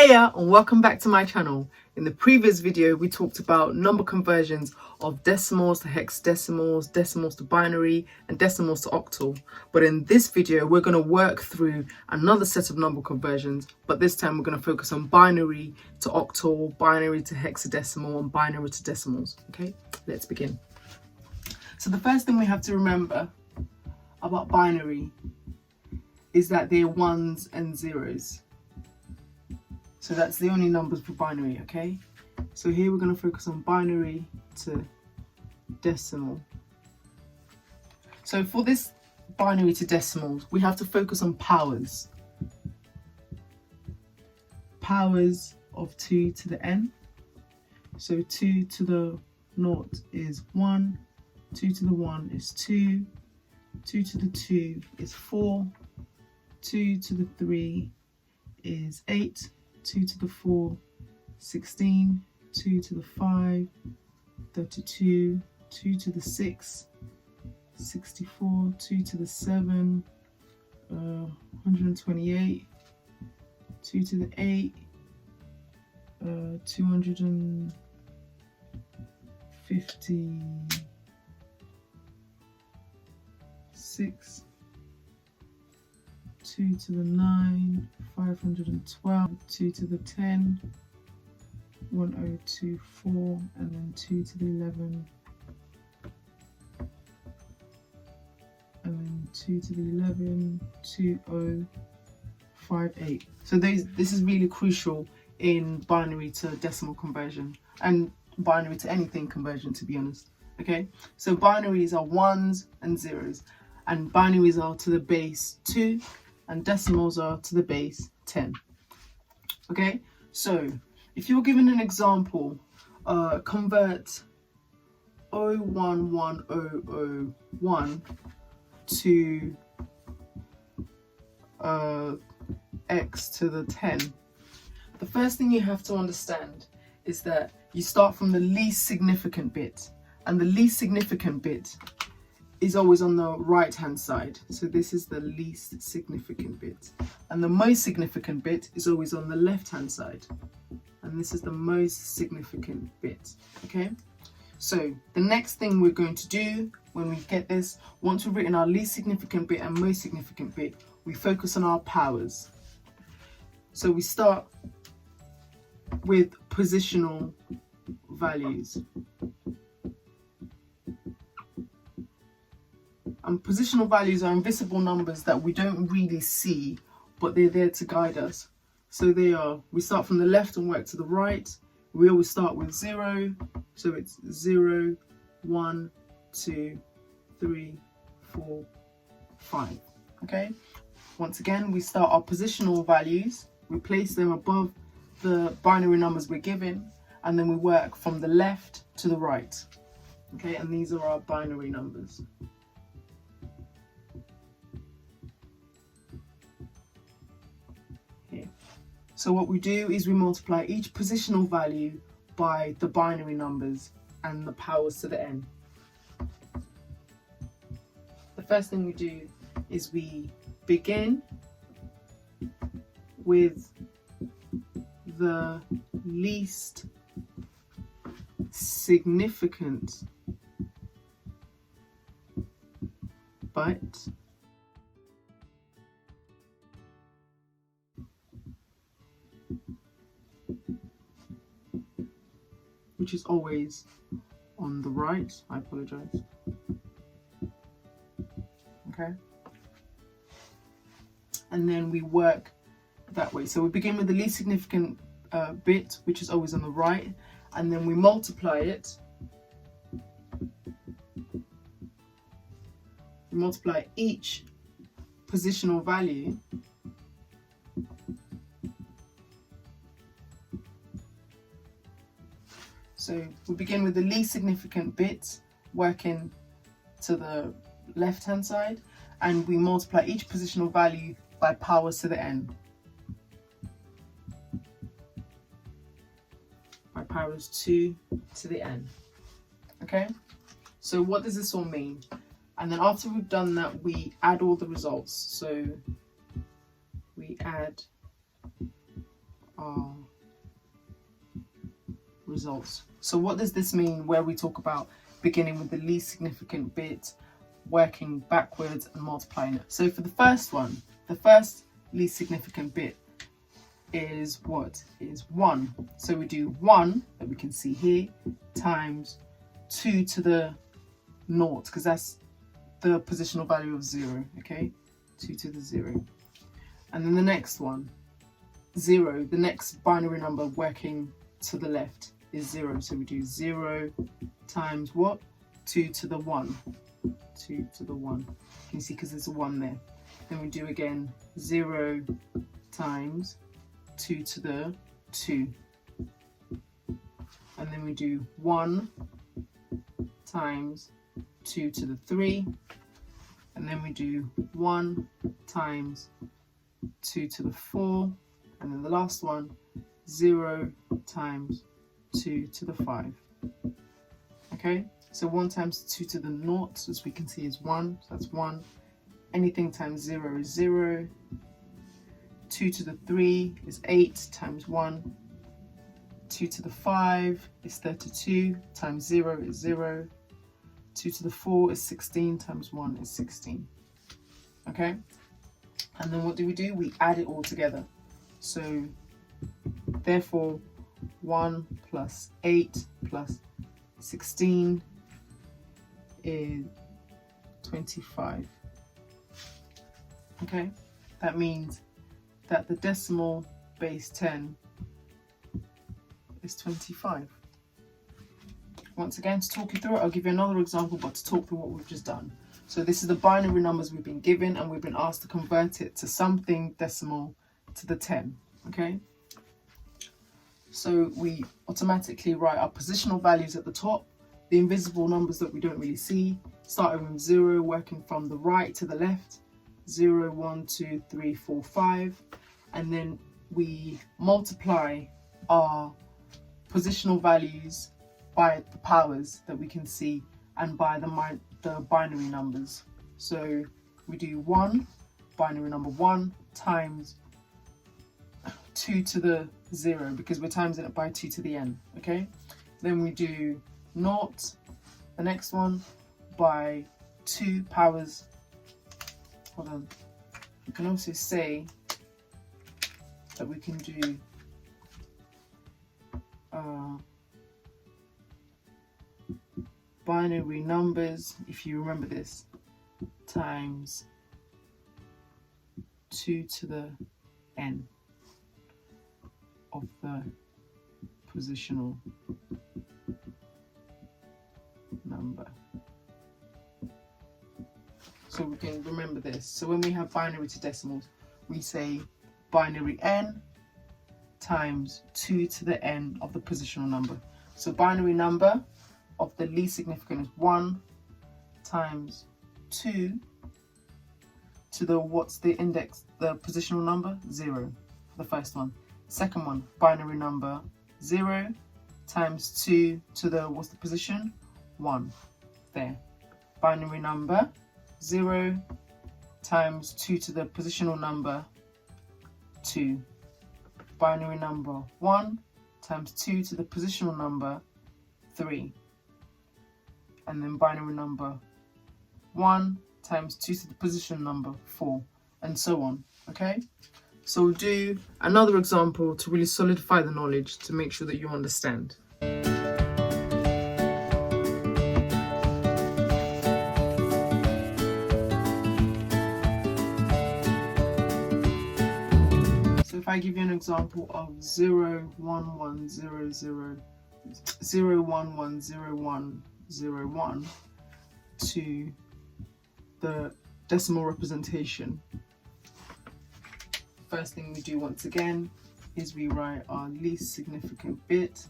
Heya and welcome back to my channel. In the previous video we talked about number conversions of decimals to hexadecimals, decimals to binary and decimals to octal. But in this video we're going to work through another set of number conversions, but this time we're going to focus on binary to octal, binary to hexadecimal and binary to decimals. Okay, let's begin. So the first thing we have to remember about binary is that they're ones and zeros. So that's the only numbers for binary, okay? So here we're going to focus on binary to decimal. So for this binary to decimals, we have to focus on powers. Powers of 2 to the n. So 2 to the 0 is 1, 2 to the 1 is 2, 2 to the 2 is 4, 2 to the 3 is 8, 2 to the 4, 16, 2 to the 5, 32, 2 to the 6, 64, 2 to the 7, 128, 2 to the 8, 256, 2 to the 9, 512, 2 to the 10, 1024, and then 2 to the 11, and then 2 to the 11, 2058. So this is really crucial in binary to decimal conversion and binary to anything conversion, to be honest. Okay, so binaries are ones and zeros, and binaries are to the base 2 and decimals are to the base 10. Okay, so if you're given an example, convert 0110001 to x to the 10, the first thing you have to understand is that you start from the least significant bit, and the least significant bit is always on the right hand side. So this is the least significant bit, and the most significant bit is always on the left hand side, and this is the most significant bit. Okay, so the next thing we're going to do when we get this, once we've written our least significant bit and most significant bit, we focus on our powers. So we start with positional values. And positional values are invisible numbers that we don't really see, but they're there to guide us. So we start from the left and work to the right. We always start with 0. So it's 0, 1, 2, 3, 4, 5. Okay? Once again, we start our positional values. We place them above the binary numbers we're given, and then we work from the left to the right. Okay? And these are our binary numbers. So what we do is we multiply each positional value by the binary numbers and the powers to the n. The first thing we do is we begin with the least significant byte, which is always on the right. I apologize. Okay, and then we work that way. So we begin with the least significant bit, which is always on the right, and then we multiply it. We multiply each positional value So we begin with the least significant bit, working to the left hand side, and we multiply each positional value by powers to the n. By powers 2 to the n. Okay? So what does this all mean? And then after we've done that, we add all the results. So we add our results. So what does this mean where we talk about beginning with the least significant bit, working backwards and multiplying it? So for the first one, the first least significant bit is what? Is 1. So we do 1, that we can see here, times 2 to the 0, because that's the positional value of 0, okay? 2 to the 0. And then the next one, 0, the next binary number working to the left is 0. So we do 0 times what? 2 to the 1. 2 to the 1. You can see because there's a 1 there. Then we do again 0 times 2 to the 2. And then we do 1 times 2 to the 3. And then we do 1 times 2 to the 4. And then the last one, 0 times 2 to the 5. Okay, so 1 times 2 to the 0, as we can see, is 1. So that's 1. Anything times 0 is 0. 2 to the 3 is 8 times 1. 2 to the 5 is 32 times 0 is 0. 2 to the 4 is 16 times 1 is 16. Okay, and then what do? We add it all together. So therefore 1 plus 8 plus 16 is 25. Okay, that means that the decimal base 10 is 25. Once again, to talk you through it, I'll give you another example, but to talk through what we've just done. So this is the binary numbers we've been given, and we've been asked to convert it to something decimal to the 10, okay? So we automatically write our positional values at the top, the invisible numbers that we don't really see, starting with 0, working from the right to the left, 0, 1, 2, 3, 4, 5, and then we multiply our positional values by the powers that we can see and by the binary numbers. So we do 1, binary number 1, times 2 to the 0, because we're timesing it by 2 to the n, okay? Then we do 0, the next one, by 2 powers. Hold on. You can also say that we can do binary numbers, if you remember this, times 2 to the n of the positional number. So we can remember this. So when we have binary to decimals, we say binary n times 2 to the n of the positional number. So binary number of the least significant is 1 times 2 to the, what's the index, the positional number? 0 for the first one. Second one, binary number 0 times 2 to the, what's the position? 1. There. Binary number 0 times 2 to the positional number 2. Binary number 1 times 2 to the positional number 3. And then binary number 1 times 2 to the position number 4, and so on. Okay, so we'll do another example to really solidify the knowledge, to make sure that you understand. So if I give you an example of 0, 1, 1, 0, 0, 0, 1, 1, 0, 1, 0, 1 to the decimal representation, first thing we do once again is we write our least significant bit,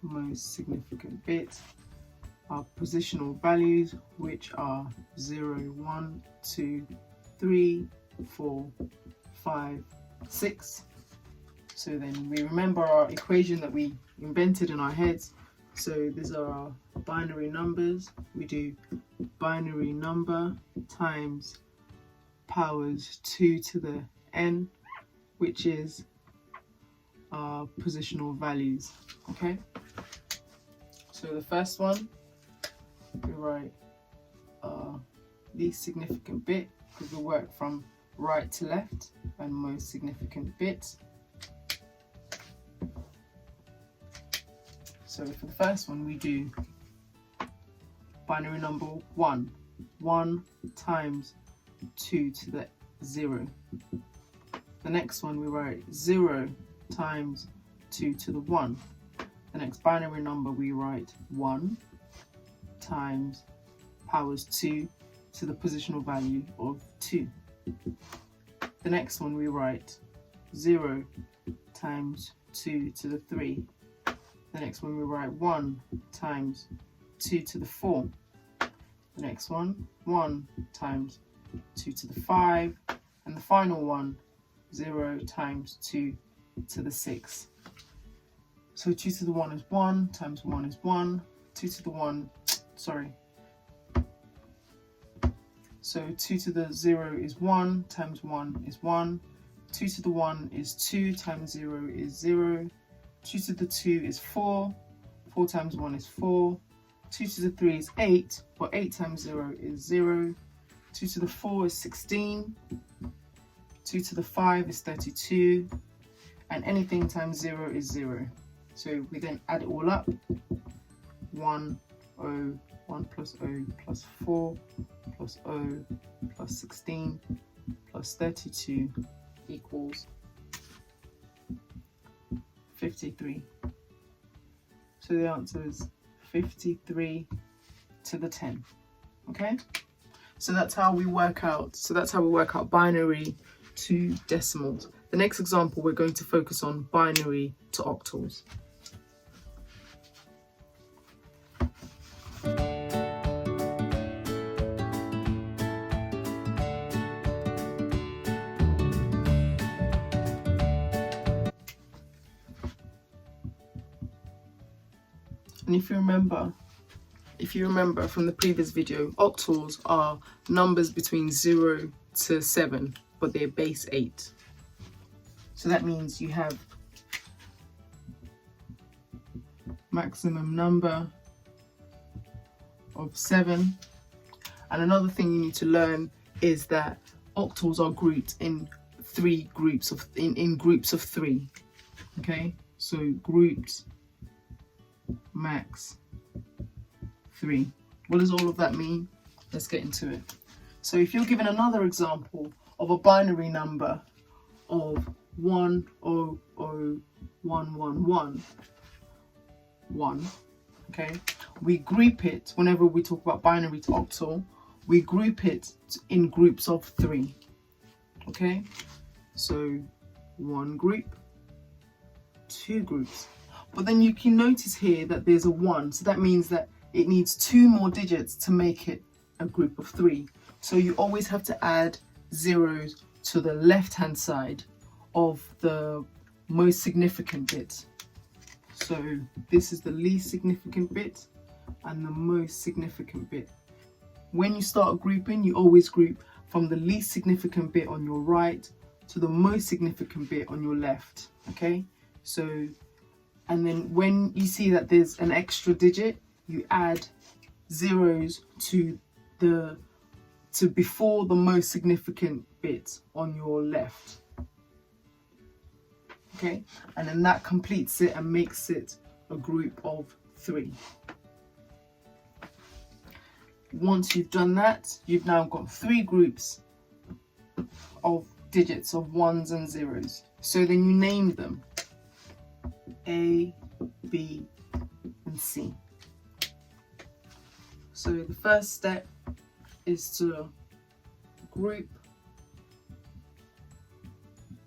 most significant bit, our positional values, which are 0, 1, 2, 3, 4, 5, 6. So then we remember our equation that we invented in our heads. So these are our binary numbers. We do binary number times powers 2 to the n, which is positional values. Okay, so the first one, we write least significant bit, because we work from right to left, and most significant bit. So for the first one, we do binary number 1, 1 times 2 to the 0. The next one, we write 0 times 2 to the 1. The next binary number, we write 1 times powers 2 to the positional value of 2. The next one, we write 0 times 2 to the 3. The next one, we write 1 times 2 to the 4. The next one, 1 times 2 to the 5. And the final one, 0 times 2 to the 6. So 2 to the 1 is 1, times 1 is 1, 2 to the 1, sorry. So 2 to the 0 is 1, times 1 is 1. 2 to the 1 is 2, times 0 is 0. 2 to the 2 is 4, 4 times 1 is 4. 2 to the 3 is 8, but 8 times 0 is 0. 2 to the 4 is 16. 2 to the 5 is 32. And anything times 0 is 0. So we then add it all up. 1, 0, 1 plus 0 plus 4 plus 0 plus 16 plus 32 equals 53. So the answer is 53 to the 10. Okay, so that's how we work out binary to decimals. The next example, we're going to focus on binary to octals. And if you remember from the previous video, octals are numbers between 0 to 7, but they're base 8. So that means you have maximum number of 7. And another thing you need to learn is that octals are grouped in groups of 3. Okay, so grouped max 3. What does all of that mean? Let's get into it. So if you're given another example of a binary number of 1001111, okay, we group it. Whenever we talk about binary to octal, we group it in groups of 3. Okay, so 1 group, 2 groups. But then you can notice here that there's a 1, so that means that it needs 2 more digits to make it a group of 3. So you always have to add zeros to the left hand side of the most significant bit. So this is the least significant bit and the most significant bit. When you start grouping, you always group from the least significant bit on your right to the most significant bit on your left. Okay, so and then when you see that there's an extra digit, you add zeros to before the most significant bit on your left. Okay, and then that completes it and makes it a group of 3. Once you've done that, you've now got 3 groups of digits of 1s and 0s. So then you name them A, B, and C. So the first step is to group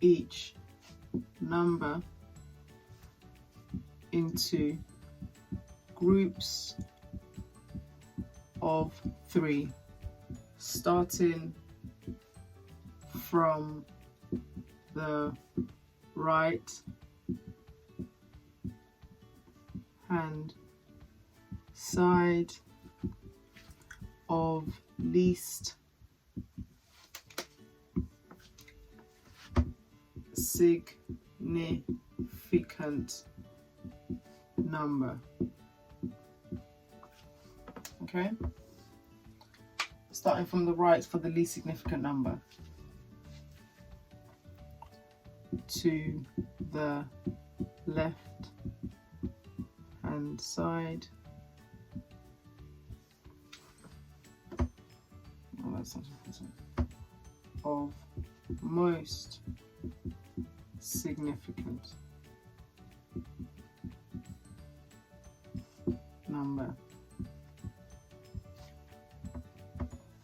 each number into groups of 3, starting from the right hand side of least significant significant number. Okay, starting from the right for the least significant number to the left hand side. Oh, that's not important. Of most significant number.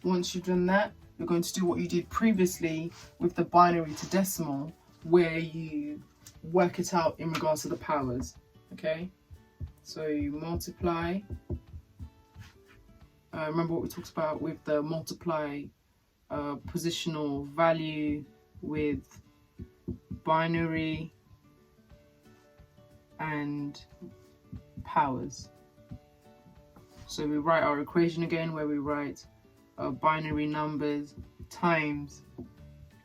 Once you've done that, you're going to do what you did previously with the binary to decimal, where you work it out in regards to the powers. Okay, so you multiply. Remember what we talked about with the multiply positional value with binary and powers. So we write our equation again, where we write binary numbers times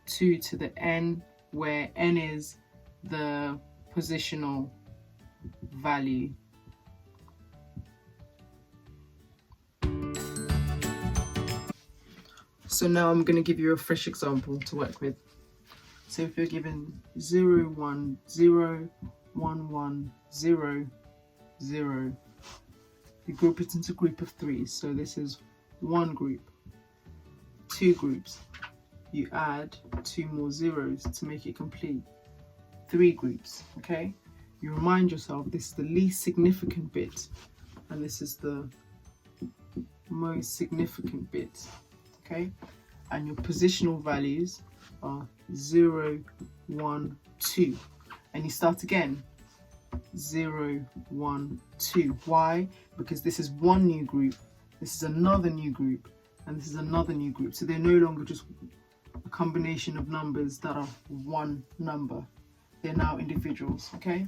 2 to the n, where n is the positional value. So now I'm going to give you a fresh example to work with. So if you're given 0, 1, 0, 1, 1, 0, 0, you group it into a group of 3. So this is one group, 2 groups. You add 2 more zeros to make it complete. 3 groups, okay? You remind yourself this is the least significant bit and this is the most significant bit, okay? And your positional values are 0, 1, 2. And you start again, 0, 1, 2. Why? Because this is one new group, this is another new group, and this is another new group. So they're no longer just a combination of numbers that are one number. They're now individuals, okay?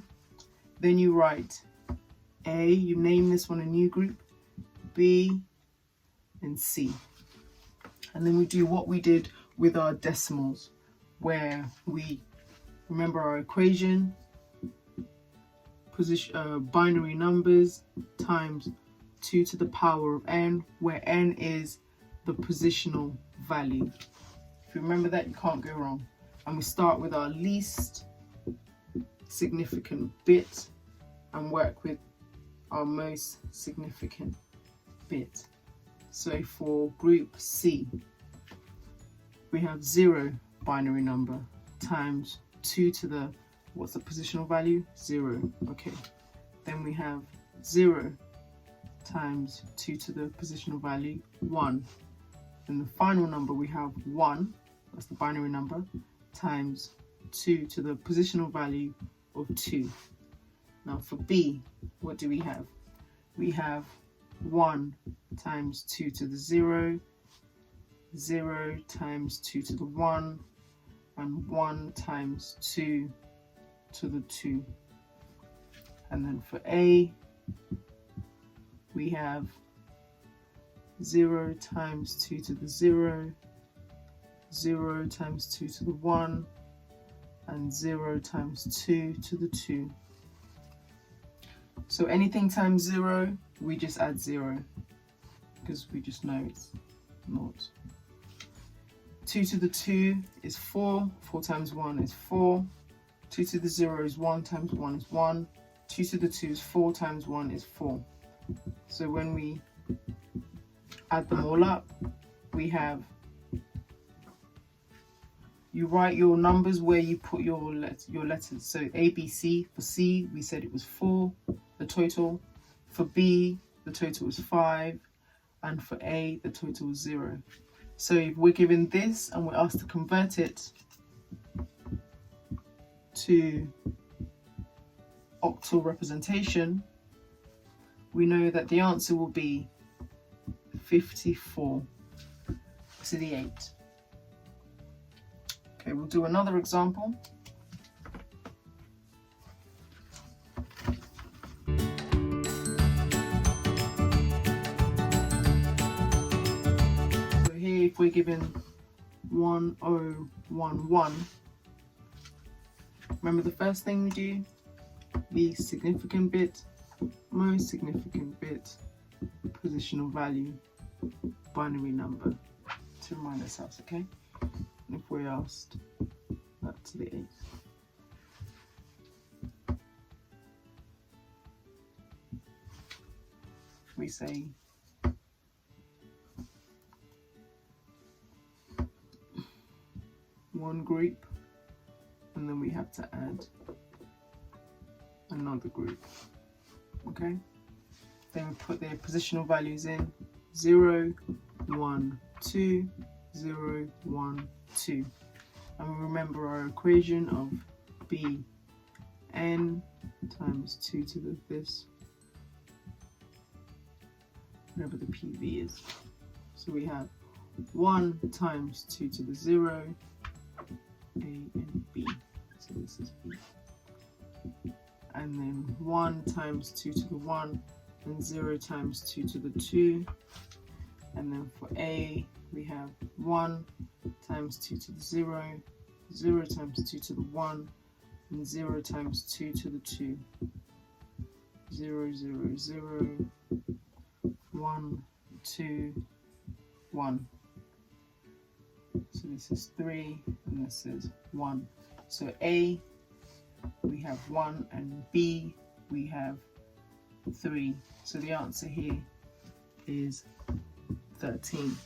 Then you write A, you name this one a new group, B, and C. And then we do what we did with our decimals, where we remember our equation, binary numbers times 2 to the power of n, where n is the positional value. If you remember that, you can't go wrong. And we start with our least significant bit and work with our most significant bit. So for group C, we have 0 binary number times 2 to the, what's the positional value? 0. Okay. Then we have 0 times 2 to the positional value, 1. And the final number we have 1, that's the binary number, times 2 to the positional value of 2. Now for B, what do we have? We have 1 times 2 to the 0, 0 times 2 to the 1, and 1 times 2 to the 2. And then for A, we have 0 times 2 to the 0, 0 times 2 to the 1, and 0 times 2 to the 2. So anything times 0, we just add 0, because we just know it's not. 2 to the 2 is 4, 4 times 1 is 4, 2 to the 0 is 1 times 1 is 1, 2 to the 2 is 4 times 1 is 4. So when we add them all up, we have, you write your numbers where you put your letters. So A, B, C. For C, we said it was 4, the total. For B, the total was 5. And for A, the total was 0. So if we're given this and we're asked to convert it to octal representation, we know that the answer will be 54 to the 8. Okay, we'll do another example. So here, if we're given 1011, remember the first thing we do? least significant bit, most significant bit, positional value, binary number to remind ourselves, okay? And if we're asked that to the 8th. We say one group, and then we have to add another group, okay? Then we put their positional values in 0, 1, 2, 0, 1, 2. And we remember our equation of bn times 2 to the this, whatever the PV is. So we have 1 times 2 to the 0, A and B. So this is B. And then 1 times 2 to the 1, and 0 times 2 to the 2. And then for A, we have 1 times 2 to the 0, 0 times 2 to the 1, and 0 times 2 to the 2. 0, 0, 0, 1, 2, 1. So this is 3, and this is 1. So A, we have 1, and B, we have 3. So the answer here is 13.